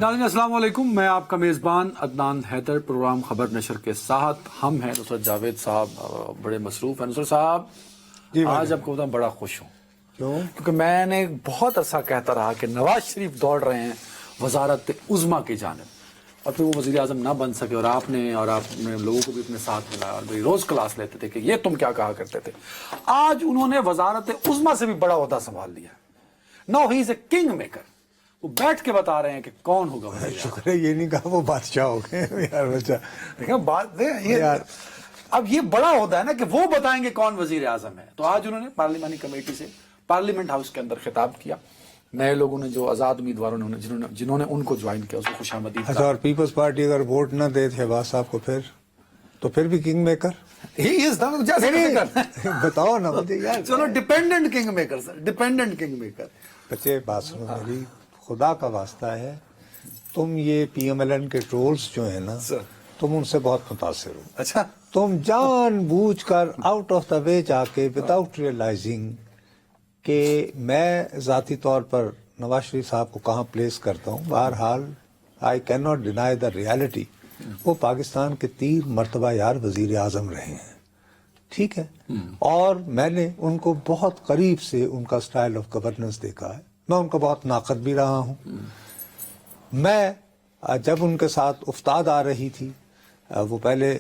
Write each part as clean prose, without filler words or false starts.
ناظرین السلام علیکم، میں آپ کا میزبان عدنان حیدر، پروگرام خبر نشر کے ساتھ ہم ہیں نصرت جاوید صاحب بڑے مصروف ہیں۔ نصرت صاحب آج آپ کو بتاؤں بڑا خوش ہوں، کیونکہ میں نے بہت عرصہ کہتا رہا کہ نواز شریف دوڑ رہے ہیں وزارت عظمیٰ کی جانب، اور پھر وہ وزیر اعظم نہ بن سکے، اور آپ نے لوگوں کو بھی اپنے ساتھ ملایا اور بڑی روز کلاس لیتے تھے کہ یہ تم کیا کہا کرتے تھے۔ آج انہوں نے وزارت عظمیٰ سے بھی بڑا عہدہ سنبھال لیا۔ Now he is a king maker, وہ بیٹھ کے بتا رہے ہیں کہ کون ہوگا وزیر اعظم۔ شکر ہے یہ نہیں کہا وہ بادشاہ ہو گئے یار بچہ۔ دیکھیں بات اب یہ بڑا عہدہ ہے نا کہ وہ بتائیں گے کون وزیر اعظم ہے۔ تو آج انہوں نے پارلیمانی کمیٹی سے پارلیمنٹ ہاؤس کے اندر خطاب کیا، نئے لوگوں نے جو آزاد امیدواروں نے جنہوں نے ان کو جوائن کیا اس کو خوش آمدید اچھا، اور پیپلز پارٹی اگر ووٹ نہ دے شہباز صاحب کو تو پھر بھی کنگ میکر بتاؤ نا مجھے یار۔ چلو ڈیپینڈنٹ کنگ میکر سر، ڈیپینڈنٹ کنگ میکر۔ بچے بات سنو میری، خدا کا واسطہ ہے، تم یہ پی ایم ایل این کے ٹرولز جو ہیں نا تم ان سے بہت متاثر ہو۔ اچھا، تم جان بوجھ کر آؤٹ آف دا وے جا کے وداؤٹ ریئلائزنگ کہ میں ذاتی طور پر نواز شریف صاحب کو کہاں پلیس کرتا ہوں، بہرحال I can not deny the reality, وہ پاکستان کے 3 مرتبہ یار وزیر اعظم رہے ہیں، ٹھیک ہے، اور میں نے ان کو بہت قریب سے ان کا سٹائل آف گورننس دیکھا ہے، میں ان کا بہت ناقد بھی رہا ہوں۔ میں جب ان کے ساتھ افتاد آ رہی تھی، وہ پہلے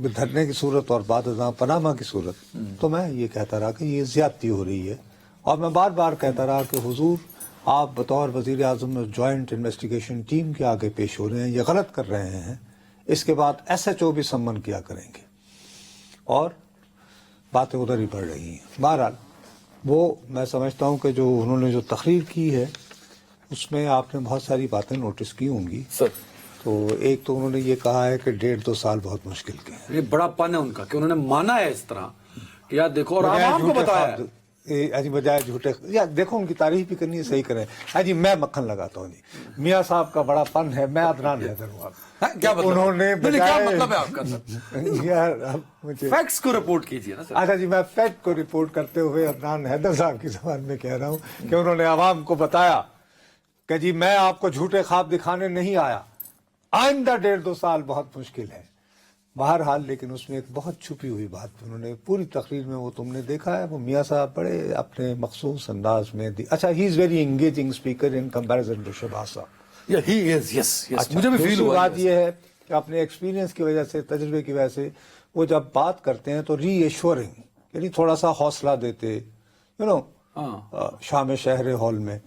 دھرنے کی صورت اور بعد ازاں پاناما کی صورت، تو میں یہ کہتا رہا کہ یہ زیادتی ہو رہی ہے، اور میں بار بار کہتا رہا کہ حضور آپ بطور وزیر اعظم جوائنٹ انویسٹیگیشن ٹیم کے آگے پیش ہو رہے ہیں، یہ غلط کر رہے ہیں، اس کے بعد ایس ایچ او بھی سمن کیا کریں گے، اور باتیں ادھر ہی بڑھ رہی ہیں۔ بہرحال وہ میں سمجھتا ہوں کہ جو انہوں نے جو تقریر کی ہے اس میں آپ نے بہت ساری باتیں نوٹس کی ہوں گی سر۔ تو ایک تو انہوں نے یہ کہا ہے کہ 1.5-2 سال بہت مشکل کے ہیں۔ یہ بڑا پن ہے ان کا کہ انہوں نے مانا ہے اس طرح کہ یار دیکھو، اور عوام کو بتایا جی بجائے جھوٹے یا دیکھو ان کی تعریف بھی کرنی ہے، صحیح کریں۔ ہاں جی، میں مکھن لگاتا ہوں جی، میاں صاحب کا بڑا پن ہے، میں عدنان حیدر ہوں۔ کیا مطلب؟ انہوں نے کیا مطلب ہے آپ کا؟ یار مجھے فیکٹس کو رپورٹ کیجیے نا سر۔ اچھا جی، میں فیکٹ کو رپورٹ کرتے ہوئے عدنان حیدر صاحب کی زبان میں کہہ رہا ہوں کہ انہوں نے عوام کو بتایا کہ جی میں آپ کو جھوٹے خواب دکھانے نہیں آیا، آئندہ 1.5-2 سال بہت مشکل ہے۔ بہرحال لیکن اس میں ایک بہت چھپی ہوئی بات انہوں نے پوری تقریر میں وہ تم نے دیکھا ہے، وہ میاں صاحب بڑے اپنے مخصوص انداز میں اچھا ہی is very engaging speaker in comparison to Shehbaz صاحب۔ مجھے بھی فیل ہوا۔ بات یہ ہے کہ اپنے ایکسپیرینس کی وجہ سے، تجربے کی وجہ سے وہ جب بات کرتے ہیں تو ری ایشورنگ، یعنی تھوڑا سا حوصلہ دیتے، شام شہر ہال میں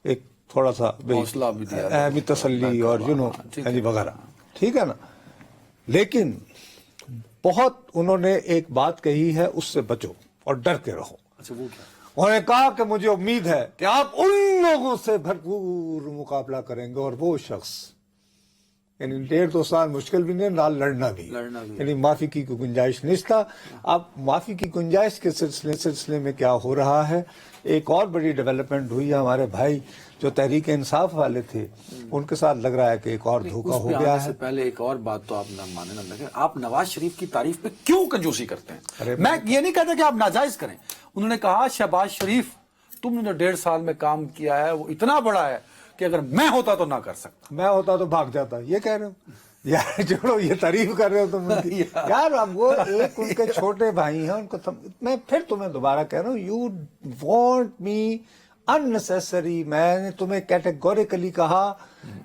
ایک تھوڑا سا اہمی تسلی اور وغیرہ، ٹھیک ہے نا۔ لیکن بہت انہوں نے ایک بات کہی ہے، اس سے بچو اور ڈرتے رہو۔ اچھا، وہ کیا؟ انہوں نے کہا کہ مجھے امید ہے کہ آپ ان لوگوں سے بھرپور مقابلہ کریں گے، اور وہ شخص یعنی 1.5-2 سال مشکل بھی نہیں، نال لڑنا بھی، یعنی معافی کی کوئی گنجائش نہیں تھا۔ اب معافی کی گنجائش کے سلسلے میں کیا ہو رہا ہے، ایک اور بڑی ڈیولپمنٹ ہوئی ہے، ہمارے بھائی جو تحریک انصاف والے تھے ان کے ساتھ لگ رہا ہے کہ ایک اور دھوکہ ہو گیا ہے۔ سے پہلے ایک اور بات تو آپ نہ مانے نہ لگے، آپ نواز شریف کی تعریف پہ کیوں کنجوسی کرتے ہیں؟ میں یہ نہیں کہتا کہ آپ ناجائز کریں، انہوں نے کہا شہباز شریف تم نے جو 1.5 سال میں کام کیا ہے وہ اتنا بڑا ہے کہ اگر میں ہوتا تو نہ کر سکتا، میں ہوتا تو بھاگ جاتا، یہ کہہ رہے ہو یار، چھوڑو یہ تعریف کر رہے ہو تم ان کی۔ یار اب وہ ایک ان کے چھوٹے بھائی ہیں، ان کو میں پھر تمہیں دوبارہ کہہ رہا ہوں، یو وانٹ می اننیسیسری، میں نے تمہیں کیٹیگوریکلی کہا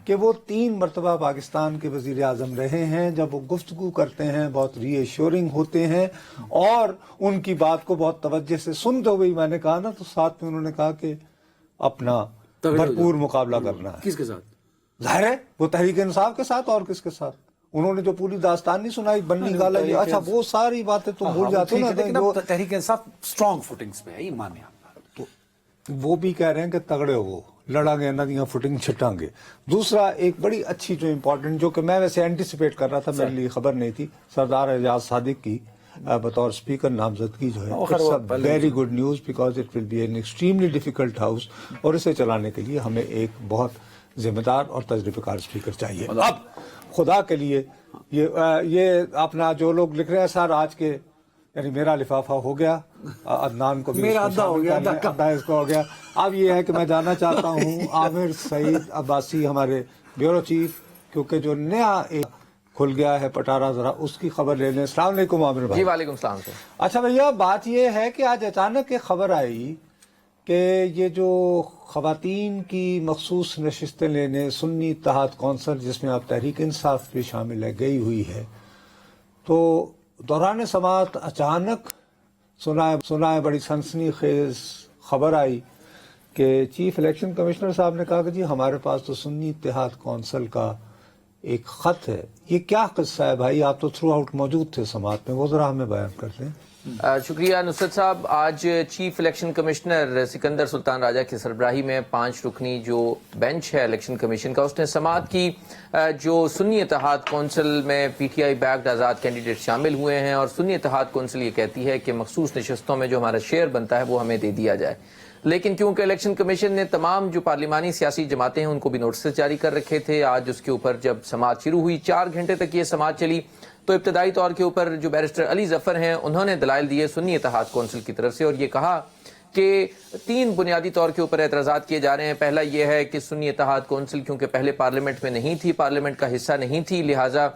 کہ وہ 3 مرتبہ پاکستان کے وزیر اعظم رہے ہیں، جب وہ گفتگو کرتے ہیں بہت ری ایشورنگ ہوتے ہیں، اور ان کی بات کو بہت توجہ سے سنتے ہوئے میں نے کہا نا، تو ساتھ میں انہوں نے کہا کہ اپنا بھرپور مقابلہ کرنا ہے۔ کس کے ساتھ؟ ظاہر ہے وہ تحریک انصاف کے ساتھ، اور کس کے ساتھ؟ انہوں نے جو پوری داستان نہیں سنائی، بنی گالا، اچھا وہ ساری باتیں تم بھول جاتے ہو نا۔ تحریک انصاف اسٹرانگ فوٹنگز پہ ہے، یہ مانے آپ۔ وہ بھی کہہ رہے ہیں کہ تگڑے ہو، لڑا گے ندیاں فٹنگ چھٹاں گے۔ دوسرا ایک بڑی اچھی جو امپورٹنٹ، جو کہ میں ویسے اینٹیسپیٹ کر رہا تھا، میرے لیے خبر نہیں تھی، سردار اعجاز صادق کی بطور اسپیکر نامزدگی جو ہے، very good news, because it will be an extremely difficult house, اور اسے چلانے کے لیے ہمیں ایک بہت ذمہ دار اور تجربے کار اسپیکر چاہیے۔ اب خدا کے لیے یہ اپنا جو لوگ لکھ رہے ہیں سر آج کے یعنی میرا لفافہ ہو گیا, عدنان کو بھی میرا اس میں آدھا ہو شامل گیا, کرنا ہے, آدھا اس کو ہو گیا. اب یہ ہے کہ میں جاننا چاہتا ہوں عامر سعید عباسی ہمارے بیورو چیف, کیونکہ جو نیا ایک کھل گیا ہے پٹارا, ذرا اس کی خبر لے لیں. السلام علیکم عامر بھائی. جی وعلیکم السلام سر. اچھا بھیا, بات یہ ہے کہ آج اچانک ایک خبر آئی کہ یہ جو خواتین کی مخصوص نشستیں لینے سنی اتحاد کونسل, جس میں اب تحریک انصاف بھی شامل ہے, گئی ہوئی ہے, تو دوران سماعت اچانک سنا ہے بڑی سنسنی خیز خبر آئی کہ چیف الیکشن کمشنر صاحب نے کہا کہ جی ہمارے پاس تو سنی اتحاد کونسل کا ایک خط ہے. یہ کیا قصہ ہے بھائی؟ آپ تو تھرو آؤٹ موجود تھے سماعت میں, وہ ذرا ہمیں بیان کر دیں. شکریہ نصرت صاحب. آج چیف الیکشن کمشنر سکندر سلطان راجہ کی سربراہی میں 5 رکنی جو بینچ ہے الیکشن کمیشن کا, اس نے سماعت کی. جو سنی اتحاد کونسل میں پی ٹی آئی بیکڈ آزاد کینڈیڈیٹ شامل ہوئے ہیں, اور سنی اتحاد کونسل یہ کہتی ہے کہ مخصوص نشستوں میں جو ہمارا شیئر بنتا ہے وہ ہمیں دے دیا جائے. لیکن کیونکہ الیکشن کمیشن نے تمام جو پارلیمانی سیاسی جماعتیں ہیں ان کو بھی نوٹسز جاری کر رکھے تھے, آج اس کے اوپر جب سماعت شروع ہوئی 4 گھنٹے تک یہ سماعت چلی, تو ابتدائی طور کے اوپر جو بیرسٹر علی ظفر ہیں انہوں نے دلائل دیے سنی اتحاد کونسل کی طرف سے, اور یہ کہا کہ 3 بنیادی طور کے اوپر اعتراضات کیے جا رہے ہیں. پہلا یہ ہے کہ سنی اتحاد کونسل کیونکہ پہلے پارلیمنٹ میں نہیں تھی, پارلیمنٹ کا حصہ نہیں تھی, لہٰذا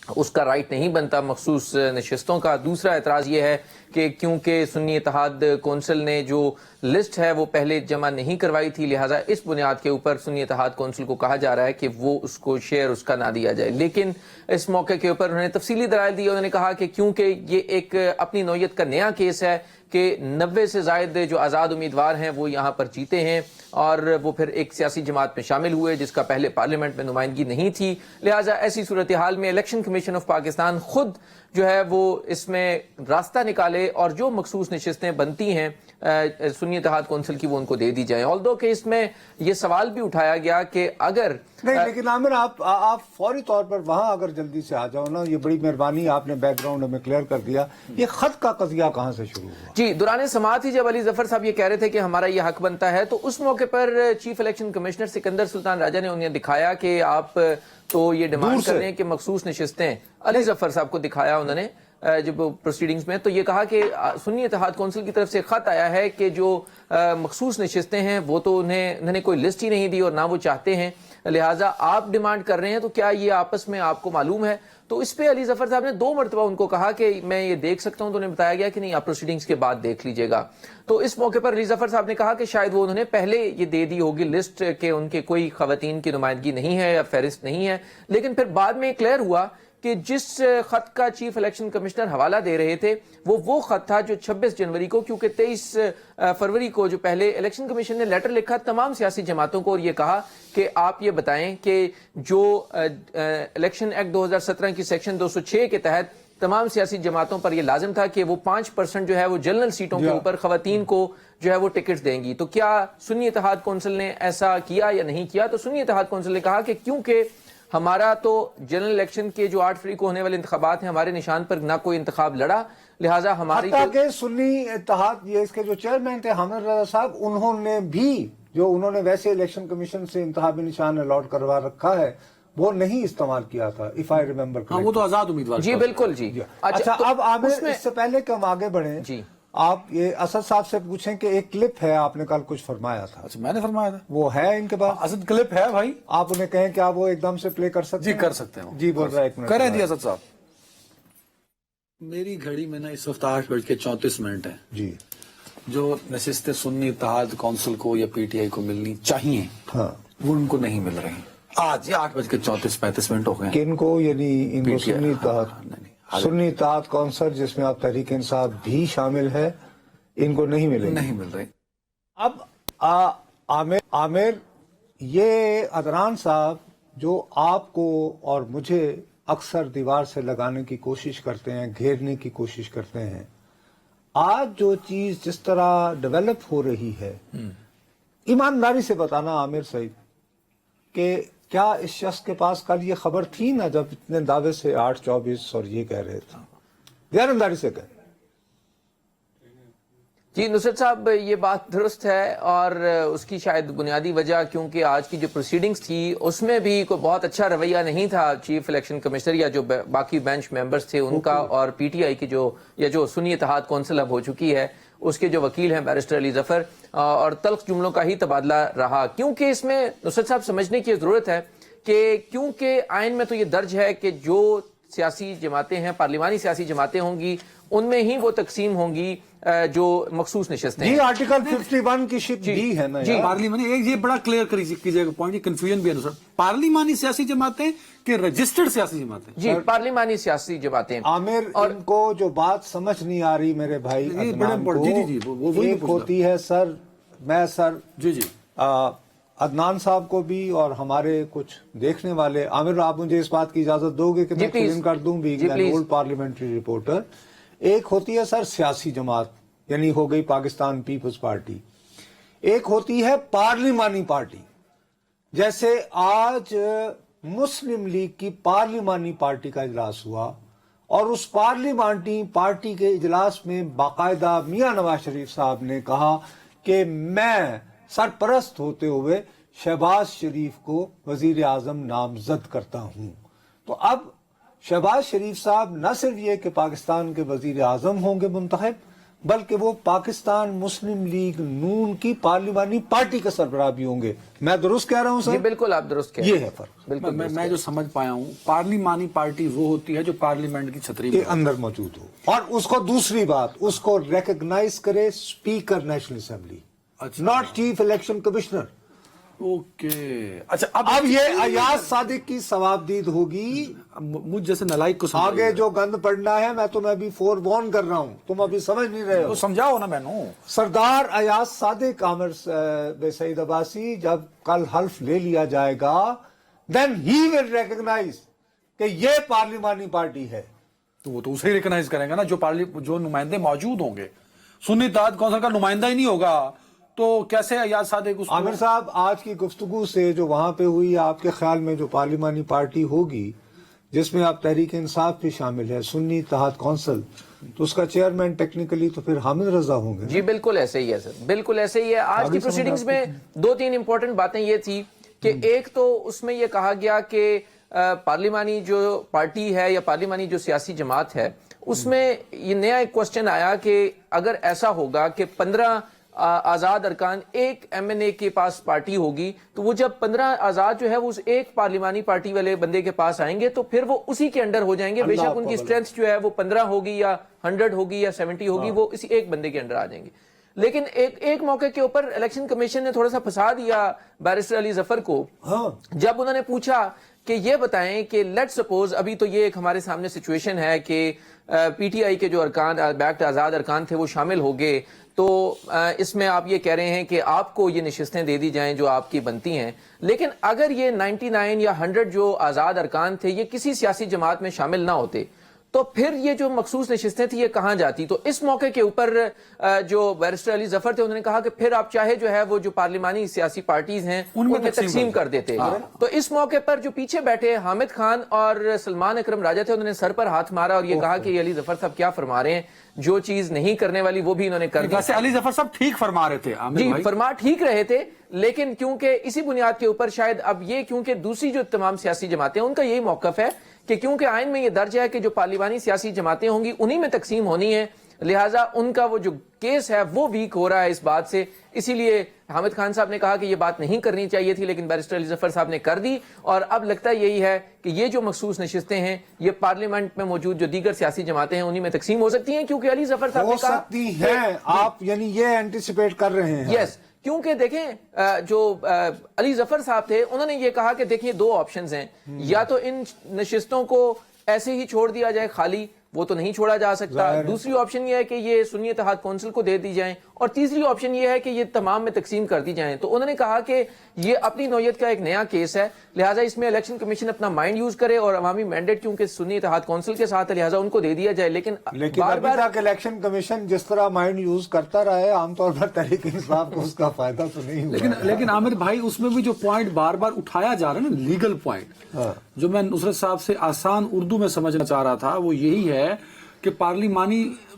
اس کا رائٹ نہیں بنتا مخصوص نشستوں کا. دوسرا اعتراض یہ ہے کہ کیونکہ سنی اتحاد کونسل نے جو لسٹ ہے وہ پہلے جمع نہیں کروائی تھی, لہٰذا اس بنیاد کے اوپر سنی اتحاد کونسل کو کہا جا رہا ہے کہ وہ اس کو شیئر اس کا نہ دیا جائے. لیکن اس موقع کے اوپر انہوں نے تفصیلی دلائل دی. انہوں نے کہا کہ کیونکہ یہ ایک اپنی نوعیت کا نیا کیس ہے کہ 90 سے زائد جو آزاد امیدوار ہیں وہ یہاں پر جیتے ہیں, اور وہ پھر ایک سیاسی جماعت میں شامل ہوئے جس کا پہلے پارلیمنٹ میں نمائندگی نہیں تھی. لہٰذا ایسی صورتحال میں الیکشن کمیشن آف پاکستان خود جو ہے وہ اس میں راستہ نکالے اور جو مخصوص نشستیں بنتی ہیں سنی اتحاد کونسل کی وہ ان کو دے دی جائیں. آلدو کہ اس میں یہ سوال بھی اٹھایا گیا کہ اگر نہیں, لیکن عامر آپ فوری طور پر وہاں اگر جلدی سے آ جاؤ نا, یہ بڑی مہربانی, آپ نے بیک گراؤنڈ ہمیں کلیئر کر دیا. یہ خط کا قضیہ کہاں سے شروع ہوا؟ جی, دوران سماعت ہی جب علی ظفر صاحب یہ کہہ رہے تھے کہ ہمارا یہ حق بنتا ہے, تو اس موقع پر چیف الیکشن کمشنر سکندر سلطان راجہ نے انہیں دکھایا کہ آپ تو یہ ڈیمانڈ کر رہے ہیں کہ مخصوص نشستیں, علی ظفر صاحب کو دکھایا انہوں نے جب پروسیڈنگز میں, تو یہ کہا کہ سنی اتحاد کونسل کی طرف سے خط آیا ہے کہ جو مخصوص نشستیں ہیں وہ تو انہوں نے کوئی لسٹ ہی نہیں دی اور نہ وہ چاہتے ہیں, لہٰذا آپ ڈیمانڈ کر رہے ہیں, تو کیا یہ آپس میں آپ کو معلوم ہے؟ تو اس پہ علی ظفر صاحب نے 2 مرتبہ ان کو کہا کہ میں یہ دیکھ سکتا ہوں, تو انہیں بتایا گیا کہ نہیں, آپ پروسیڈنگز کے بعد دیکھ لیجئے گا. تو اس موقع پر علی ظفر صاحب نے کہا کہ شاید وہ انہوں نے پہلے یہ دے دی ہوگی لسٹ کہ ان کے کوئی خواتین کی نمائندگی نہیں ہے یا فہرست نہیں ہے, لیکن پھر بعد میں کلیئر ہوا کہ جس خط کا چیف الیکشن کمشنر حوالہ دے رہے تھے وہ خط تھا جو 26 جنوری کو, کیونکہ 23 فروری کو جو پہلے الیکشن کمیشن نے لیٹر لکھا تمام سیاسی جماعتوں کو, اور یہ کہا کہ آپ یہ بتائیں کہ جو الیکشن ایکٹ 2017 کی سیکشن 206 کے تحت تمام سیاسی جماعتوں پر یہ لازم تھا کہ وہ 5% جو ہے وہ جنرل سیٹوں کے اوپر خواتین کو جو ہے وہ ٹکٹس دیں گی, تو کیا سنی اتحاد کونسل نے ایسا کیا یا نہیں کیا؟ تو سنی اتحاد کونسل نے کہا کہ کیونکہ ہمارا تو جنرل الیکشن کے جو 8 فروری کو ہونے والے انتخابات ہیں ہمارے نشان پر نہ کوئی انتخاب لڑا, لہٰذا ہماری حتیٰ کہ سنی اتحاد یہ اس کے جو چیئرمین تھے حامد رضا صاحب, انہوں نے ویسے الیکشن کمیشن سے انتخابی نشان الاٹ کروا رکھا ہے, وہ نہیں استعمال کیا تھا, اف آئی ریمبر. ہاں, وہ تو آزاد امیدوار. جی بالکل. جی اچھا, اب عامر اس سے پہلے کہ ہم آگے بڑھیں, جی آپ یہ اسد صاحب سے پوچھیں کہ ایک کلپ ہے, آپ نے کل کچھ فرمایا تھا. اچھا, میں نے فرمایا تھا, وہ ہے ان کے پاس؟ اسد کلپ ہے بھائی, آپ انہیں کہیں کہ آپ وہ ایک دم سے پلے کر سکتے جی ہیں؟ کر سکتے ہیں. جی بول رہا ہے, ایک منٹ کریں جی اسد صاحب. میری گھڑی میں نا اس وقت 8:34 ہے. جی, جو نشستیں سنی اتحاد کونسل کو یا پی ٹی آئی کو ملنی چاہیے ہاں, وہ ان کو نہیں مل رہی. آج یہ 8:34 ہو گئے. کن کو؟ یعنی ان کو سنی اتحاد, نہیں, سنی اتحاد کونسل جس میں آپ تحریک انصاف بھی شامل ہے, ان کو نہیں ملے, نہیں مل رہی. اب عامر, یہ عدنان صاحب جو آپ کو اور مجھے اکثر دیوار سے لگانے کی کوشش کرتے ہیں, گھیرنے کی کوشش کرتے ہیں, آج جو چیز جس طرح ڈیولپ ہو رہی ہے, ایمانداری سے بتانا عامر سعید کہ کیا اس شخص کے پاس کل یہ خبر تھی نا جب اتنے دعوے سے 8:24 اور یہ کہہ رہے تھے؟ دیانتداری سے کہیں. جی نصرت صاحب یہ بات درست ہے اور اس کی شاید بنیادی وجہ کیونکہ آج کی جو پروسیڈنگز تھی اس میں بھی کوئی بہت اچھا رویہ نہیں تھا چیف الیکشن کمشنر یا جو باقی بینچ ممبرز تھے ان کا، اور پی ٹی آئی کی جو سنی اتحاد کونسل اب ہو چکی ہے اس کے جو وکیل ہیں بیرسٹر علی ظفر، اور تلخ جملوں کا ہی تبادلہ رہا. کیونکہ اس میں نصرت صاحب سمجھنے کی ضرورت ہے کہ کیونکہ آئین میں تو یہ درج ہے کہ جو سیاسی جماعتیں ہیں، پارلیمانی سیاسی جماعتیں ہوں گی، ان میں ہی وہ تقسیم ہوں گی جو مخصوص نشستیں ہیں. جی آرٹیکل 51 کی شک بھی ہے نا. جی پارلیمانی، ایک یہ بڑا کلیئر کیجیے گا پوائنٹ، کنفیوژن بھی ہے سر. پارلیمانی سیاسی جماعتیں کہ رجسٹرڈ سیاسی جماعتیں؟ جی پارلیمانی سیاسی جماعتیں. عامر ان کو جو بات سمجھ نہیں آ رہی میرے بھائی عدنان کو، ایک ہوتی ہے سر، میں سر جی جی عدنان صاحب کو بھی اور ہمارے کچھ دیکھنے والے، عامر آپ مجھے اس بات کی اجازت دو گے کہ میں فلم کر دوں بھی اولڈ پارلیمنٹری رپورٹر. ایک ہوتی ہے سر سیاسی جماعت، یعنی ہو گئی پاکستان پیپلز پارٹی. ایک ہوتی ہے پارلیمانی پارٹی. جیسے آج مسلم لیگ کی پارلیمانی پارٹی کا اجلاس ہوا اور اس پارلیمانی پارٹی کے اجلاس میں باقاعدہ میاں نواز شریف صاحب نے کہا کہ میں سرپرست ہوتے ہوئے شہباز شریف کو وزیر اعظم نامزد کرتا ہوں. تو اب شہباز شریف صاحب نہ صرف یہ کہ پاکستان کے وزیر اعظم ہوں گے منتخب، بلکہ وہ پاکستان مسلم لیگ نون کی پارلیمانی پارٹی کے سربراہ بھی ہوں گے. میں درست کہہ رہا ہوں سر؟ جی بالکل آپ درست کہہ رہے ہیں. یہ ہے فرق. بالکل میں جو سمجھ پایا ہوں، پارلیمانی پارٹی وہ ہوتی ہے جو پارلیمنٹ کی چھتری کے اندر موجود ہو، اور اس کو دوسری بات اس کو ریکگنائز کرے speaker national assembly, not chief election commissioner. Okay اچھا. اب یہ ایاز صادق کی ثوابدید ہوگی. مجھ جیسے نلائق کو آگے جو گند پڑنا ہے میں تمہیں ابھی فور وارن کر رہا ہوں، تم ابھی سمجھ نہیں رہے ہو. سمجھاؤ نا میں نے. سردار ایاز صادق عامر سعید عباسی جب کل حلف لے لیا جائے گا دین ہی ول ریکگنائز کہ یہ پارلیمانی پارٹی ہے. تو وہ تو اسے ریکگنائز کریں گا نا جو نمائندے موجود ہوں گے. سنی اتحاد کونسل کا نمائندہ ہی نہیں ہوگا تو کیسے ایاز صادق اس کو؟ عامر صاحب آج کی گفتگو سے جو وہاں پہ ہوئی، آپ کے خیال میں جو پارلیمانی پارٹی ہوگی جس میں آپ تحریک انصاف بھی شامل ہے، سنی اتحاد کونسل، تو اس کا چیئرمین ٹیکنیکلی تو پھر حامد رضا ہوں گے. جی بالکل ایسے ہی ہے سر، بالکل ایسے ہی ہے. آج کی پروسیڈنگز میں دو تین امپورٹنٹ باتیں یہ تھی کہ ایک تو اس میں یہ کہا گیا کہ پارلیمانی جو پارٹی ہے یا پارلیمانی جو سیاسی جماعت ہے اس میں یہ نیا ایک کوسچن آیا کہ اگر ایسا ہوگا کہ 15 آزاد ارکان ایک ایم این اے کے پاس پارٹی ہوگی تو وہ جب 15 آزاد جو ہے وہ اس ایک پارلیمانی پارٹی والے بندے کے پاس آئیں گے تو پھر وہ اسی کے انڈر ہو جائیں گے. بے شک ان کی اسٹرینتھ جو ہے وہ 15 ہوگی یا 100 ہوگی یا 70 ہوگی، وہ اسی ایک بندے کے انڈر آ جائیں گے. لیکن ایک موقع کے اوپر الیکشن کمیشن نے تھوڑا سا پھنسا دیا بیرسٹر علی ظفر کو جب انہوں نے پوچھا کہ یہ بتائیں کہ لیٹ سپوز ابھی تو یہ ایک ہمارے سامنے سچویشن ہے کہ پی ٹی آئی کے جو ارکان بیکٹ آزاد ارکان تھے وہ شامل ہو گئے، تو اس میں آپ یہ کہہ رہے ہیں کہ آپ کو یہ نشستیں دے دی جائیں جو آپ کی بنتی ہیں. لیکن اگر یہ 99 یا 100 جو آزاد ارکان تھے یہ کسی سیاسی جماعت میں شامل نہ ہوتے تو پھر یہ جو مخصوص نشستیں تھیں یہ کہاں جاتی؟ تو اس موقع کے اوپر جو بیرسٹر علی ظفر تھے انہوں نے کہا کہ پھر آپ چاہے جو ہے وہ جو پارلیمانی سیاسی پارٹیز ہیں ان میں تقسیم کر دیتے. تو اس موقع پر جو پیچھے بیٹھے حامد خان اور سلمان اکرم راجہ تھے انہوں نے سر پر ہاتھ مارا اور یہ کہا کہ یہ علی ظفر صاحب کیا فرما رہے ہیں، جو چیز نہیں کرنے والی وہ بھی انہوں نے کر دی. ویسے علی ظفر صاحب ٹھیک فرما رہے تھے. جی فرما ٹھیک رہے تھے، لیکن کیونکہ اسی بنیاد کے اوپر شاید اب یہ کیونکہ دوسری جو تمام سیاسی جماعتیں ان کا یہی موقف ہے کہ کیونکہ آئین میں یہ درج ہے کہ جو پارلیمانی سیاسی جماعتیں ہوں گی انہی میں تقسیم ہونی ہے، لہٰذا ان کا وہ جو کیس ہے وہ ویک ہو رہا ہے اس بات سے. اسی لیے حامد خان صاحب نے کہا کہ یہ بات نہیں کرنی چاہیے تھی لیکن بیرسٹر علی ظفر صاحب نے کر دی، اور اب لگتا یہی ہے کہ یہ جو مخصوص نشستیں ہیں یہ پارلیمنٹ میں موجود جو دیگر سیاسی جماعتیں ہیں انہی میں تقسیم ہو سکتی ہیں. کیونکہ علی ظفر صاحب نے کہا ہو سکتی ہیں، آپ یعنی یہ اینٹیسپیٹ کر رہے ہیں. یس، کیونکہ دیکھیں جو علی ظفر صاحب تھے انہوں نے یہ کہا کہ دیکھیں دو آپشنز ہیں، یا تو ان نشستوں کو ایسے ہی چھوڑ دیا جائے خالی، وہ تو نہیں چھوڑا جا سکتا، دوسری آپشن یہ ہے کہ یہ سنی اتحاد کونسل کو دے دی جائیں، اور تیسری آپشن یہ ہے کہ یہ تمام میں تقسیم کر دی جائیں. تو انہوں نے کہا کہ یہ اپنی نوعیت کا ایک نیا کیس ہے، لہٰذا اس میں الیکشن کمیشن اپنا مائنڈ یوز کرے اور عوامی مینڈیٹ کیونکہ سنی اتحاد کونسل کے ساتھ ہے لہٰذا ان کو دے دیا جائے. لیکن ابھی تک الیکشن کمیشن جس طرح مائنڈ یوز کرتا رہا ہے عام طور پر تحریک انصاف کو اس کا فائدہ تو نہیں ہوا. لیکن عامر بھائی اس میں بھی جو پوائنٹ بار بار اٹھایا جا رہا ہے نا، لیگل پوائنٹ جو میں نصرت صاحب سے آسان اردو میں سمجھنا چاہ رہا تھا وہ یہی ہے کہ پارلیمانی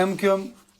MQM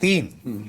3,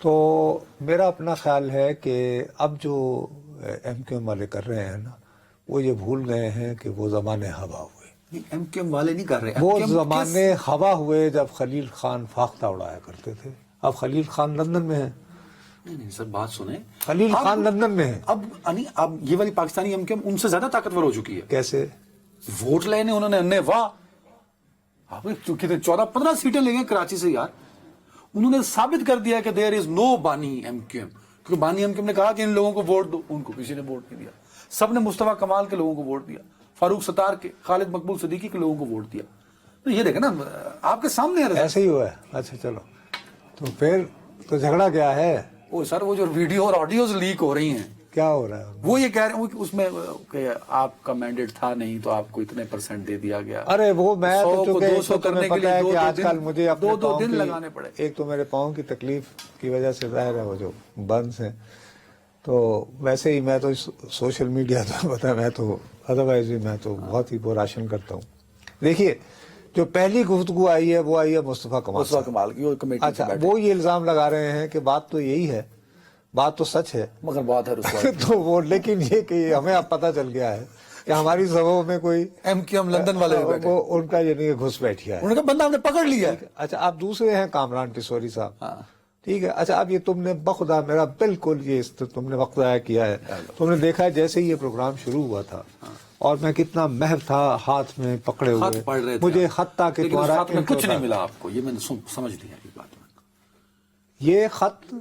تو میرا اپنا خیال ہے کہ اب جو ایم کیو ایم والے کر رہے ہیں نا وہ یہ بھول گئے ہیں کہ وہ زمانے ہوا ہوئے. ایم کیو ایم والے نہیں کر رہے. وہ زمانے ہوا ہوئے جب خلیل خان فاختہ اڑایا کرتے تھے. اب خلیل خان لندن میں ہے. نہیں سر بات سنیں, خلیل خان لندن میں ہے. اب یہ والی پاکستانی ایم کیو ایم ان سے زیادہ طاقتور ہو چکی ہے. کیسے؟ ووٹ لینے انہوں نے واہ آپ 14-15 سیٹیں لے گئے کراچی سے یار. انہوں نے ثابت کر دیا کہ دیر از نو بانی ایم کیو ایم, کیونکہ بانی ایم کیو ایم نے کہا کہ ان لوگوں کو ووٹ دو, ان کو کسی نے ووٹ نہیں دیا. سب نے مصطفیٰ کمال کے لوگوں کو ووٹ دیا, فاروق ستار کے, خالد مقبول صدیقی کے لوگوں کو ووٹ دیا. تو یہ دیکھیں نا آپ کے سامنے ہے. ایسے ہی ہوا ہے. اچھا چلو تو پھر تو جھگڑا کیا ہے؟ وہ سر وہ جو ویڈیو اور آڈیوز لیک ہو رہی ہیں کیا ہو رہا ہے؟ وہ یہ کہہ رہے ہیں اس میں کہ آپ کا مینڈیٹ تھا نہیں تو آپ کو اتنے % دے دیا گیا. ارے وہ میں تو 100 کو 200 کرنے کے لیے کہ آج کل مجھے اپنے دو دن لگانے پڑے. ایک تو میرے پاؤں کی تکلیف کی وجہ سے ظاہر ہے وہ جو برنس ہیں, تو ویسے ہی میں تو سوشل میڈیا تو پتا ہے میں تو ادروائز بھی میں تو بہت ہی راشن کرتا ہوں. دیکھیے جو پہلی گفتگو آئی ہے وہ آئی ہے مصطفیٰ کمال کی کمیٹی. اچھا وہ یہ الزام لگا رہے ہیں کہ بات تو یہی ہے, بات تو سچ ہے مگر بات ہے تو وہ, لیکن یہ کہ ہمیں اب پتہ چل گیا ہے کہ ہماری سبھوں میں کوئی ایم کیو ایم لندن والے وہ ان کا یہ نہیں گھس بیٹھیا ہے. انہوں نے کہا بندہ ہم نے پکڑ لیا ہے. اچھا آپ دوسرے ہیں کامران ٹسوری صاحب, ٹھیک ہے. اچھا اب یہ تم نے بخدا میرا بالکل یہ تم نے وقت ضائع کیا ہے. تم نے دیکھا ہے جیسے ہی یہ پروگرام شروع ہوا تھا اور میں کتنا محو تھا ہاتھ میں پکڑے ہوئے, مجھے خط تھا کہ تمہارا خط میں کچھ نہیں ملا آپ کو, یہ میں نے سمجھ لیا یہ بات. یہ خط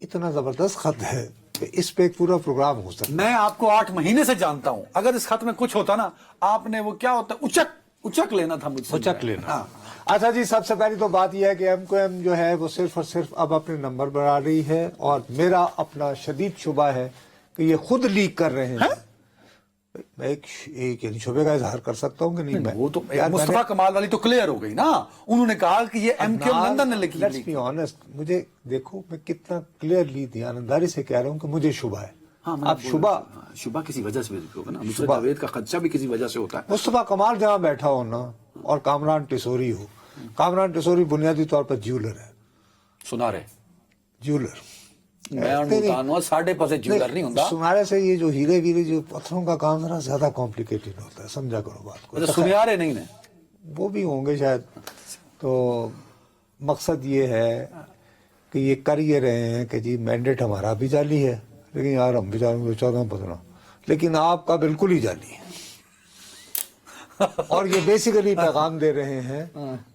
اتنا زبردست خط ہے کہ اس پہ ایک پورا پروگرام ہو سکتا ہے. میں آپ کو 8 مہینے سے جانتا ہوں, اگر اس خط میں کچھ ہوتا نا آپ نے وہ کیا ہوتا ہے اچک لینا تھا مجھ سے. اچک لینا. اچھا جی, سب سے پہلی تو بات یہ ہے کہ ایم کیو ایم جو ہے وہ صرف اور صرف اب اپنے نمبر بڑھا رہی ہے, اور میرا اپنا شدید شبہ ہے کہ یہ خود لیک کر رہے ہیں. میں ایک یعنی شبے کا اظہار کر سکتا ہوں کہ نہیں. میں وہ تو مصطفیٰ کمال والی تو کلیئر ہو گئی نا, انہوں نے کہا کہ یہ ایم کیو ایم لندن نے لکھی. لیٹس بی آنیسٹ, مجھے دیکھو میں کتنا کلیئرلی دیانتداری سے کہہ رہا ہوں کہ مجھے شبہ ہے. اب شبہ کسی وجہ سے ہوگا نا, نصرت جاوید کا خدشہ بھی کسی وجہ سے ہوتا ہے. مصطفیٰ کمال جہاں بیٹھا ہو نا اور کامران ٹسوری ہو, کامران ٹسوری بنیادی طور پر جیولر ہے, سنارے جیولر. سنارے سے یہ جو ہیرے ویرے جو پتھروں کا کام ذرا زیادہ کمپلیکیٹڈ ہوتا ہے, سمجھا کرو بات کو. سنیارے نہیں وہ بھی ہوں گے شاید. تو مقصد یہ ہے کہ یہ کر یہ رہے ہیں کہ جی مینڈیٹ ہمارا بھی جعلی ہے, لیکن یار ہم بھی 14-15, لیکن آپ کا بالکل ہی جعلی ہے. اور یہ بیسیکلی پیغام دے رہے ہیں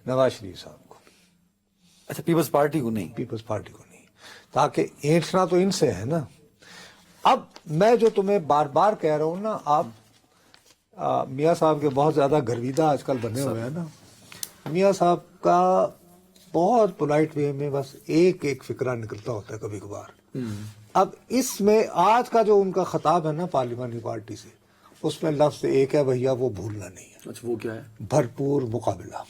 نواز شریف صاحب کو. اچھا پیپلز پارٹی کو نہیں, پیپلز پارٹی کو نہیں, تاکہ اینٹنا تو ان سے ہے نا. اب میں جو تمہیں بار بار کہہ رہا ہوں نا, آپ میاں صاحب کے بہت زیادہ گرویدہ آج کل بنے ہوئے ہیں نا. میاں صاحب کا بہت پولائٹ وے میں بس ایک فکرہ نکلتا ہوتا ہے کبھی کبھار. اب اس میں آج کا جو ان کا خطاب ہے نا پارلیمانی پارٹی سے, اس میں لفظ ایک ہے بھیا, وہ بھولنا نہیں ہے. اچھا وہ کیا ہے؟ بھرپور مقابلہ.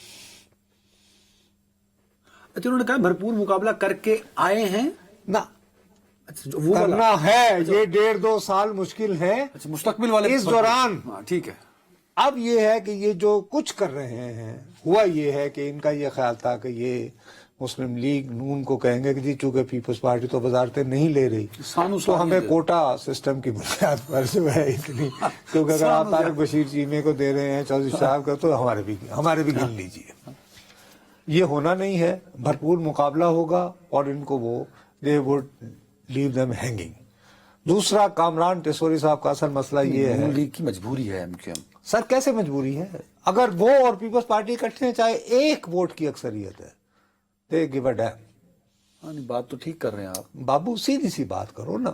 اچھا انہوں نے کہا بھرپور مقابلہ کر کے آئے ہیں نا, کرنا ہے. یہ 1.5-2 سال مشکل ہے مستقبل والے اس دوران. ٹھیک ہے. اب یہ ہے کہ یہ جو کچھ کر رہے ہیں, ہوا یہ ہے کہ ان کا یہ خیال تھا کہ یہ مسلم لیگ نون کو کہیں گے کہ جی چونکہ پیپلز پارٹی تو وزارتیں نہیں لے رہی تو ہمیں کوٹا سسٹم کی بنیاد پر جو ہے اتنی, کیونکہ اگر آپ طارق بشیر چیمے کو دے رہے ہیں چودھری صاحب کا تو ہمارے بھی گن لیجیے. یہ ہونا نہیں ہے. بھرپور مقابلہ ہوگا اور ان کو وہ they would leave them hanging. دوسرا کامران ٹسوری صاحب کا اصل مسئلہ یہ ہے, لیگ کی مجبوری ہے ایم کیو ایم. سر کیسے مجبوری ہے؟ اگر وہ اور پیپلز پارٹی اکٹھے ہیں, چاہے ایک ووٹ کی اکثریت ہے, they give a damn. بات تو ٹھیک کر رہے ہیں آپ بابو, سیدھی سی بات کرو نا.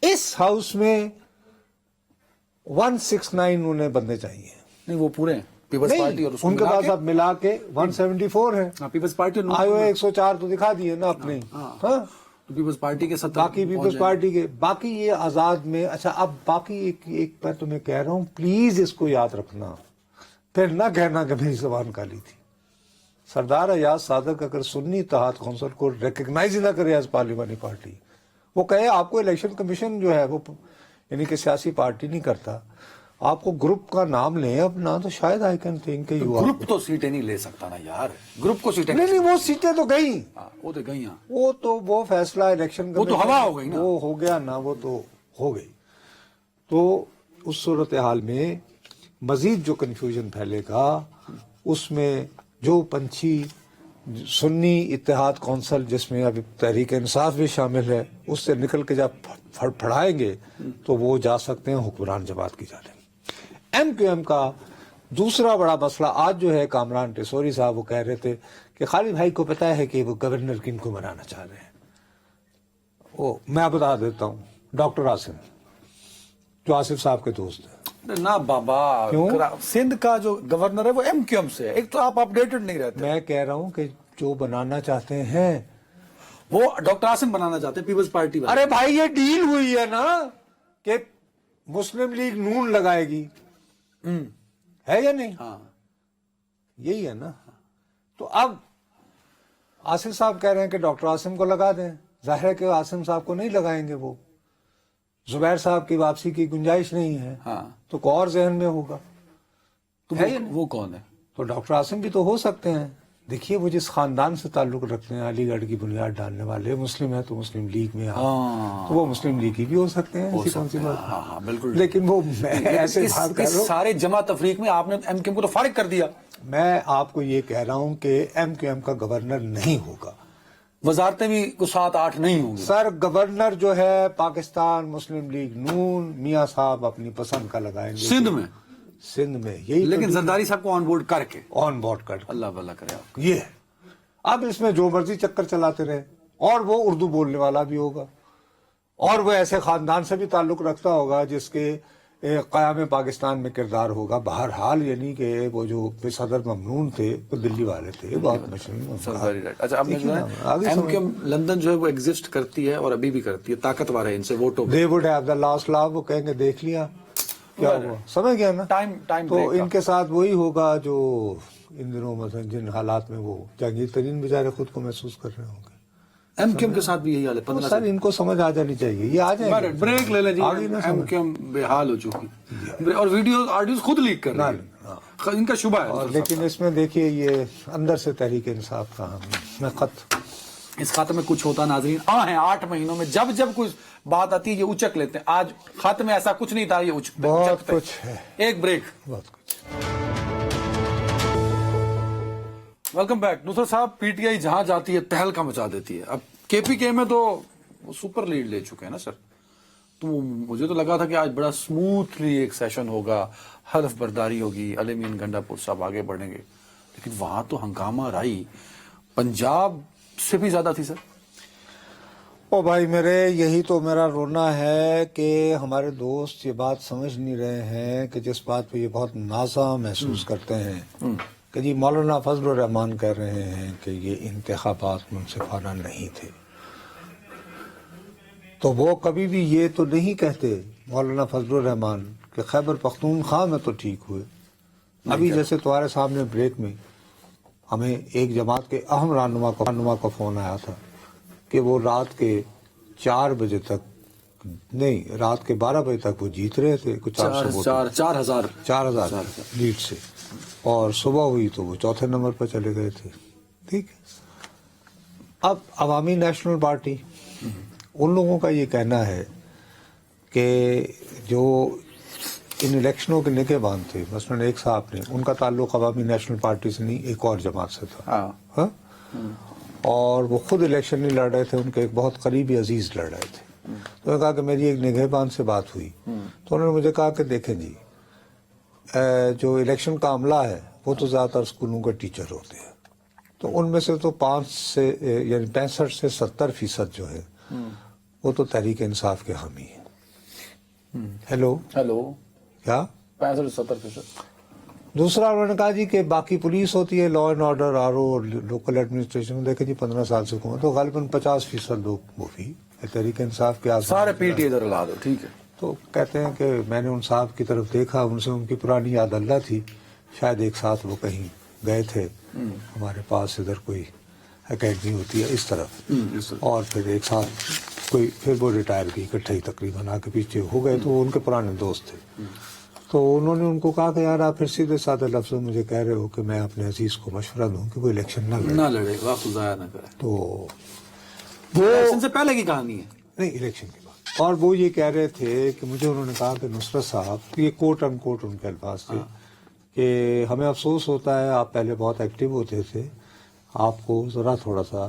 اس ہاؤس میں 169 انہیں بندے چاہیے. نہیں وہ پورے ہیں پیپلز پارٹی, اور ان کے پاس اب ملا کے 174 ہیں. پیپلز پارٹی آئے ہوئے 104 تو دکھا دیے نا اپنے. ہاں پیپلز پارٹی کے ساتھ باقی پیپلز پارٹی کے باقی یہ آزاد میں. اچھا اب باقی ایک میں تمہیں کہہ رہا ہوں, پلیز اس کو یاد رکھنا, پھر نہ کہنا کہ میری زبان کالی تھی. سردار ایاز صادق اگر سنی اتحاد کونسل کو ریکگنائز ہی نہ کرے ایز پارلیمانی پارٹی, وہ کہے آپ کو الیکشن کمیشن جو ہے وہ یعنی کہ سیاسی پارٹی نہیں کرتا, آپ کو گروپ کا نام لیں اپنا تو شاید I can think you are. Group تو سیٹیں نہیں لے سکتا نا یار, گروپ کو سیٹیں نہیں وہ سیٹیں تو گئیں, وہ تو گئی. وہ تو وہ فیصلہ الیکشن وہ تو ہوا ہو گئی نا, وہ ہو گیا نا, وہ تو ہو گئی. تو اس صورتحال میں مزید جو کنفیوژن پھیلے گا, اس میں جو پنچھی سنی اتحاد کونسل جس میں ابھی تحریک انصاف بھی شامل ہے, اس سے نکل کے جب پھڑائیں گے تو وہ جا سکتے ہیں حکمران جماعت کی جانب. ایم کیو ایم کا دوسرا بڑا مسئلہ آج جو ہے, کامران ٹیسوری صاحب وہ کہہ رہے تھے کہ خالد بھائی کو پتا ہے کہ وہ گورنر کن کو بنانا چاہ رہے ہیں. وہ میں بتا دیتا ہوں, ڈاکٹر عاصم جو آصف صاحب کے دوست ہیں. نہ بابا, سندھ کا جو گورنر ہے وہ ایم کیو ایم سے ہے. ایک تو آپ اپڈیٹڈ نہیں رہتے. میں کہہ رہا ہوں کہ جو بنانا چاہتے ہیں وہ ڈاکٹر عاصم بنانا چاہتے ہیں پیپلز پارٹی والے. ارے بھائی یہ ڈیل ہوئی ہے نا کہ مسلم لیگ نون لگائے گی, ہے یا نہیں؟ ہاں یہی ہے نا. تو اب آصف صاحب کہہ رہے ہیں کہ ڈاکٹر عاصم کو لگا دیں. ظاہر ہے کہ عاصم صاحب کو نہیں لگائیں گے, وہ زبیر صاحب کی واپسی کی گنجائش نہیں ہے. ہاں, تو کوئی اور ذہن میں ہوگا. تو وہ کون ہے؟ تو ڈاکٹر عاصم بھی تو ہو سکتے ہیں. دیکھیے وہ جس خاندان سے تعلق رکھتے ہیں, علی گڑھ کی بنیاد ڈالنے والے, مسلم ہے تو مسلم لیگ میں تو وہ مسلم لیگ کی بھی ہو سکتے ہیں. ایسی کون سی بات؟ ہاں بالکل. لیکن وہ ایسے بات کر رہا ہوں, سارے جمع تفریق میں آپ نے ایم کیو ایم کو تو فارغ کر دیا. میں آپ کو یہ کہہ رہا ہوں کہ ایم کیو ایم کا گورنر نہیں ہوگا. وزارتیں بھی کچھ 7-8 نہیں ہوں گی. سر گورنر جو ہے پاکستان مسلم لیگ نون میاں صاحب اپنی پسند کا لگائیں گے سندھ میں یہی. لیکن زرداری صاحب کو آن بورڈ کر کے, آن بورڈ کر کے. اللہ بھلا کرے آپ کو. یہ ہے. اب اس میں جو مرضی چکر چلاتے رہے, اور وہ اردو بولنے والا بھی ہوگا, اور وہ ایسے خاندان سے بھی تعلق رکھتا ہوگا جس کے قیام پاکستان میں کردار ہوگا. بہرحال یعنی کہ وہ جو صدر ممنون تھے وہ دلی والے تھے, بہت مشہور. اچھا, اب ایم کیو ایم لندن جو ہے وہ ایگزسٹ کرتی ہے اور ابھی بھی کرتی ہے, طاقتور ہے ان سے ووٹوں. They would have the last laugh, وہ کہیں گے دیکھ لیا کیا ہوا, سمجھ گیا نا. ٹائم تو ان کے ساتھ وہی ہوگا جو ان دنوں مثلا جن حالات میں وہ جہانگیر ترین بیچارے خود کو محسوس کر رہے ہوں گے. ایم کیو ایم کے ساتھ بھی یہی حال ہے. 15 سر ان کو سمجھ آ جانی چاہیے, یہ آ جائے گا. بریک لے لیں جی. ایم کیو ایم بے حال ہو چکی, اور ویڈیوز آڈیوز خود لیک کر رہے ہیں, ان کا شبہ ہے. لیکن اس میں دیکھیے یہ اندر سے تحریک انصاف کا میں خط, اس خط میں کچھ ہوتا ناظرین ہیں 8 مہینوں میں جب کچھ بات آتی ہے یہ اچک لیتے ہیں. آج خط میں ایسا کچھ نہیں تھا, یہ بہت کچھ ہے. ایک بریک. بہت کچھ. Welcome back. نصرت صاحب, پی ٹی آئی جہاں جاتی ہے تہلکا مچا دیتی ہے. اب کے پی کے میں تو وہ سپر لیڈ لے چکے ہیں نا سر. تو مجھے تو لگا تھا کہ آج بڑا سموتھلی ایک سیشن ہوگا, حلف برداری ہوگی, علی مین گنڈا پور صاحب آگے بڑھیں گے. لیکن وہاں تو ہنگامہ رائی پنجاب سے بھی زیادہ تھی سر. او بھائی میرے, یہی تو میرا رونا ہے کہ ہمارے دوست یہ بات سمجھ نہیں رہے ہیں کہ جس بات پہ یہ بہت نازا محسوس کرتے ہیں کہ جی مولانا فضل الرحمان کہہ رہے ہیں کہ یہ انتخابات منصفانہ نہیں تھے. تو وہ کبھی بھی یہ تو نہیں کہتے مولانا فضل الرحمان کہ خیبر پختونخوا میں تو ٹھیک ہوئے. ابھی جیسے تمہارے سامنے بریک میں ہمیں ایک جماعت کے اہم رہنما کا فون آیا تھا کہ وہ رات کے 4 بجے تک نہیں, رات کے 12 بجے تک وہ جیت رہے تھے کچھ 4,000 لیڈ سے, اور صبح ہوئی تو وہ چوتھے نمبر پر چلے گئے تھے. ٹھیک ہے. اب عوامی نیشنل پارٹی, ان لوگوں کا یہ کہنا ہے کہ جو ان الیکشنوں کے نگہ بان تھے, مثلا ایک صاحب نے, ان کا تعلق عوامی نیشنل پارٹی سے نہیں ایک اور جماعت سے تھا, اور وہ خود الیکشن نہیں لڑ رہے تھے, ان کے ایک بہت قریبی عزیز لڑ رہے تھے. تو انہوں نے کہا کہ میری ایک نگہبان سے بات ہوئی, تو انہوں نے مجھے کہا کہ دیکھیں جی جو الیکشن کا عملہ ہے وہ تو زیادہ تر اسکولوں کے ٹیچر ہوتے ہیں, تو ان میں سے تو 65 سے 70% جو ہے وہ تو تحریک انصاف کے حامی ہیں. ہیلو کیا 65-70%. دوسرا انہوں نے کہا جی کہ باقی پولیس ہوتی ہے, law and order, R O, local administration. دیکھیں جی 15 سال سے حکومت, تو غالباً 50% لوگ وہ بھی تحریک انصاف کے سارے پی ٹی ادھر لا دو. ٹھیک ہے. تو کہتے ہیں کہ میں نے ان صاحب کی طرف دیکھا, ان سے ان کی پرانی یاد اللہ تھی, شاید ایک ساتھ وہ کہیں گئے تھے ہمارے پاس, ادھر کوئی اکیڈمی ہوتی ہے اس طرف, اور پھر ایک ساتھ کوئی, پھر وہ ریٹائر کی اکٹھے ہی تقریباً آ کے پیچھے ہو گئے, تو وہ ان کے پرانے دوست تھے. تو انہوں نے ان کو کہا کہ یار آپ پھر سیدھے سادھے لفظوں مجھے کہہ رہے ہو کہ میں اپنے عزیز کو مشورہ دوں کہ وہ الیکشن نہ لڑے، وقت ضائع نہ کرے. تو وہ الیکشن سے پہلے کی کہانی ہے. نہیں، الیکشن کے بعد. اور وہ یہ کہہ رہے تھے کہ مجھے انہوں نے کہا کہ نصرت صاحب، یہ کوٹ ان کوٹ ان کے الفاظ تھے، کہ ہمیں افسوس ہوتا ہے آپ پہلے بہت ایکٹیو ہوتے تھے، آپ کو ذرا تھوڑا سا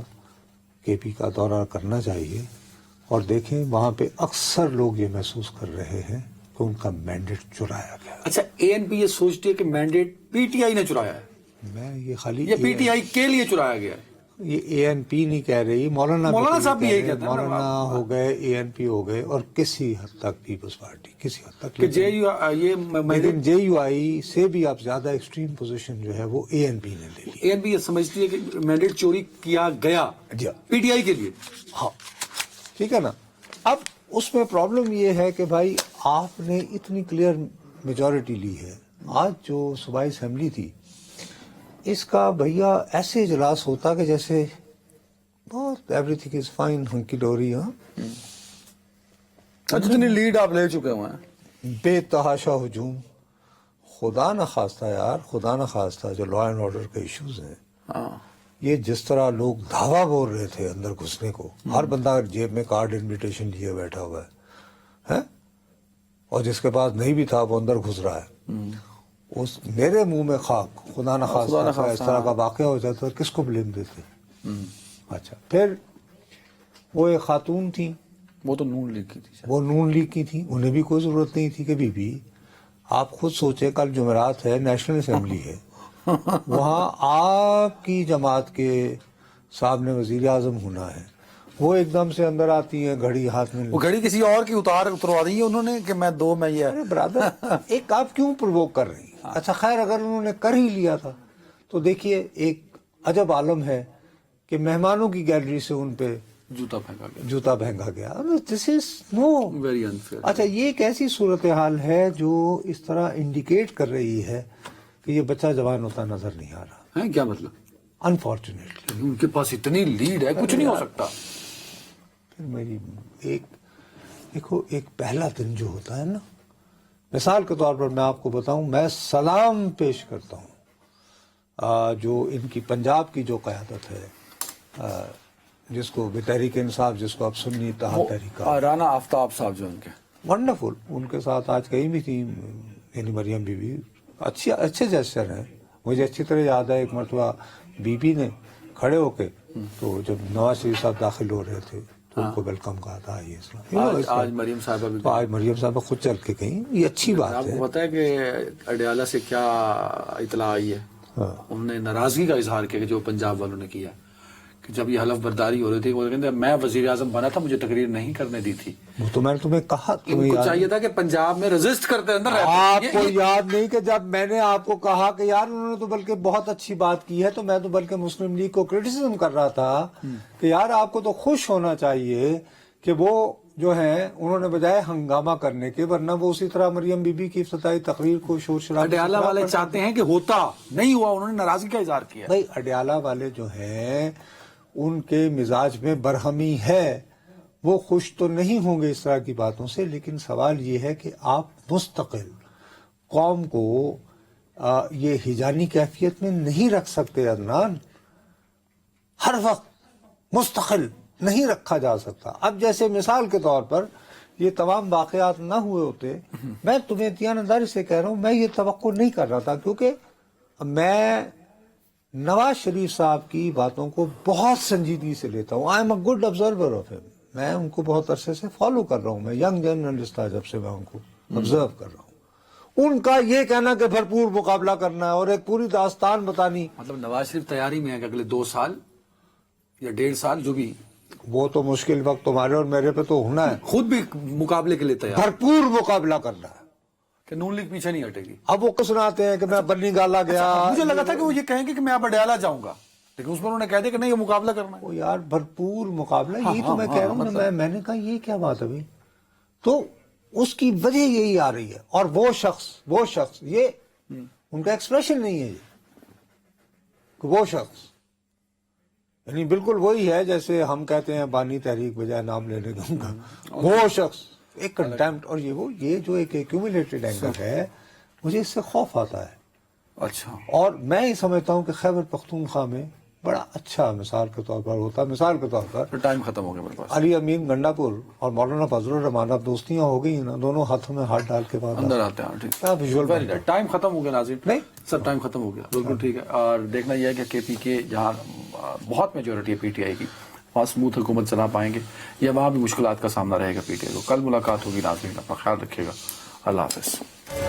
کے پی کا دورہ کرنا چاہیے. اور دیکھیں وہاں پہ اکثر لوگ یہ محسوس کر رہے ہیں کہ ان کا مینڈیٹ چرایا گیا. اچھا، اے این پی یہ سوچتی ہے کہ مینڈیٹ پی ٹی آئی نے چرایا ہے؟ میں یہ خالی یہ پی ٹی آئی کے لیے چرایا گیا ہے؟ یہ اے این پی نہیں کہہ رہی، مولانا صاحب بھی یہی کہتے ہیں. مولانا ہو گئے، اے این پی ہو گئے، اور کسی حد تک پیپلز پارٹی، کسی حد تک. کہ جے یو یہ لیکن جے یو آئی سے بھی اب زیادہ ایکسٹریم پوزیشن جو ہے وہ اے این پی نے لے لی. اے این پی یہ سمجھتی ہے کہ مینڈیٹ چوری کیا گیا پی ٹی آئی کے لیے. ہاں ٹھیک ہے نا. اب اس میں پرابلم یہ ہے کہ بھائی آپ نے اتنی کلیئر میجورٹی لی ہے. آج جو صوبائی اسمبلی تھی، اس کا بھیا ایسے اجلاس ہوتا کہ جیسے بہت ایوری تھنگ از فائن، ہنکی ڈوری. ہاں جتنی لیڈ آپ لے چکے ہوئے ہیں. بے تحاشا ہجوم. خدا نہ خواستہ یار، خدا نہ خواستہ جو لا اینڈ آرڈر کے ایشوز ہیں، یہ جس طرح لوگ دھاوا بول رہے تھے اندر گھسنے کو، ہر بندہ جیب میں کارڈ انویٹیشن لیے بیٹھا ہوا ہے، اور جس کے پاس نہیں بھی تھا وہ اندر گھس رہا ہے. اس میرے منہ میں خاک، خدا نہ خواستہ اس طرح کا واقعہ ہو جاتا ہے، کس کو بلیم دیتے؟ اچھا، پھر وہ ایک خاتون تھی، وہ تو نون لیگ کی تھی. وہ نون لیگ کی تھی، انہیں بھی کوئی ضرورت نہیں تھی کہ بی بی آپ خود سوچیں، کل جمعرات ہے، نیشنل اسمبلی ہے، وہاں آپ کی جماعت کے صاحب نے وزیر اعظم ہونا ہے، وہ ایک دم سے اندر آتی ہیں گھڑی ہاتھ میں. وہ گھڑی کسی اور کی اتروا دی ہے انہوں نے کہ میں دو میں یہ. ارے برادر، ایک آپ کیوں پرووک کر رہی ہیں؟ اچھا خیر، اگر انہوں نے کر ہی لیا تھا تو دیکھیے ایک عجب عالم ہے کہ مہمانوں کی گیلری سے ان پہ جوتا پھینکا گیا. دس از نو ویری انفیئر. اچھا، یہ ایک ایسی صورتحال ہے جو اس طرح انڈیکیٹ کر رہی ہے کہ یہ بچہ جوان ہوتا نظر نہیں آ رہا. کیا مطلب؟ انفارچونیٹلی ان کے پاس اتنی لیڈ ہے، کچھ نہیں ہو سکتا. پھر میری دیکھو ایک پہلا دن جو ہوتا ہے نا، مثال کے طور پر میں آپ کو بتاؤں، میں سلام پیش کرتا ہوں جو ان کی پنجاب کی جو قیادت ہے، جس کو تحریک انصاف، جس کو اب سنی اتحاد تحریک، رانا آفتاب صاحب جو ان کے ونڈرفل. ان کے ساتھ آج کہیں بھی تھی، یعنی مریم بی بی، اچھے جیسچر ہیں. مجھے اچھی طرح یاد ہے ایک مرتبہ بی بی نے کھڑے ہو کے، تو جب نواز شریف صاحب داخل ہو رہے تھے تو ان کو ویلکم کہا تھا. آج مریم صاحبہ بھی، آج مریم صاحبہ خود چل کے کہیں، یہ اچھی بات آپ ہے. کو پتا ہے کہ اڈیالہ سے کیا اطلاع آئی ہے؟ انہوں نے ناراضگی کا اظہار کیا کہ جو پنجاب والوں نے کیا، کہ جب یہ حلف برداری ہو رہی تھی، وہ کہتے میں وزیر اعظم بنا تھا، مجھے تقریر نہیں کرنے دی تھی. تو میں نے تمہیں کہا، ان کو چاہیے تھا کہ پنجاب میں رزسٹ کرتے اندر رہتے. آپ کو یاد نہیں کہ جب میں نے آپ کو کہا کہ یار انہوں نے تو بلکہ بہت اچھی بات کی ہے، تو میں تو بلکہ مسلم لیگ کو کرٹیسزم کر رہا تھا کہ یار آپ کو تو خوش ہونا چاہیے کہ وہ جو ہیں انہوں نے بجائے ہنگامہ کرنے کے، ورنہ وہ اسی طرح مریم بی بی کی افتتاحی تقریر کو شور شرابہ. اڈیالہ والے چاہتے ہیں کہ ہوتا نہیں ہوا، انہوں نے ناراضگی کا اظہار کیا. بھائی اڈیالہ والے جو ہیں ان کے مزاج میں برہمی ہے، وہ خوش تو نہیں ہوں گے اس طرح کی باتوں سے، لیکن سوال یہ ہے کہ آپ مستقل قوم کو یہ ہجانی کیفیت میں نہیں رکھ سکتے. عدنان، ہر وقت مستقل نہیں رکھا جا سکتا. اب جیسے مثال کے طور پر یہ تمام واقعات نہ ہوئے ہوتے، میں تمہیں دیانتداری سے کہہ رہا ہوں، میں یہ توقع نہیں کر رہا تھا، کیونکہ میں نواز شریف صاحب کی باتوں کو بہت سنجیدگی سے لیتا ہوں. I am a good observer of ہم. میں ان کو بہت عرصے سے فالو کر رہا ہوں. میں ینگ جرنلسٹ تھا جب سے میں ان کو آبزرو کر رہا ہوں. ان کا یہ کہنا کہ بھرپور مقابلہ کرنا ہے اور ایک پوری داستان بتانی، مطلب نواز شریف تیاری میں ہے کہ اگلے 2 سال یا 1.5 سال جو بھی، وہ تو مشکل وقت تمہارے اور میرے پہ تو ہونا ہے، خود بھی مقابلے کے لیے تیار، بھرپور مقابلہ کرنا ہے کہ نون لیگ پیچھے نہیں ہٹے گی. اب وہ سناتے ہیں کہ میں بنی گالا گیا. مجھے لگا تھا کہ وہ یہ کہیں گے کہ میں اب اڈیالہ جاؤں گا، لیکن اس پر انہوں نے کہہ دیا کہ نہیں، یہ مقابلہ کرنا ہے. وہ یار بھرپور مقابلہ، یہی تو میں کہہ رہا ہوں نا. میں نے کہا یہ کیا بات ابھی، تو اس کی وجہ یہی آ رہی ہے. اور وہ شخص یہ ان کا ایکسپریشن نہیں ہے یہ، کہ وہ شخص یعنی بالکل وہی ہے جیسے ہم کہتے ہیں بانی تحریک بجائے نام لینے کا. وہ شخص ایک کنٹیمپٹ، اور یہ جو ایک ایکومولیٹڈ اینگر ہے مجھے اس سے خوف آتا ہے. اچھا اور میں ہی سمجھتا ہوں کہ خیبر پختونخوا میں بڑا اچھا مثال کے طور پر ہوتا ہے. مثال کے طور پر ٹائم ختم ہو گیا میرے پاس. علی امین گنڈا پور اور مولانا فضل الرحمان اب دوستیاں ہو گئی ہیں نا, دونوں ہاتھوں میں ہاتھ ڈال کے بعد اندر آتے ہیں. ٹھیک کیا ویژول ویری گڈ. ٹائم ختم ہو گیا ناظرین. نہیں سر ٹائم ختم ہو گیا. بالکل ٹھیک ہے. اور دیکھنا یہ ہے کہ کے پی کے جہاں بہت میجورٹی ہے پی ٹی آئی کی, وہاں اسموتھ حکومت چلا پائیں گے یا وہاں بھی مشکلات کا سامنا رہے گا پی ٹی آئی کو. کل ملاقات ہوگی ناظرین, اپنا خیال رکھیے گا. اللہ حافظ.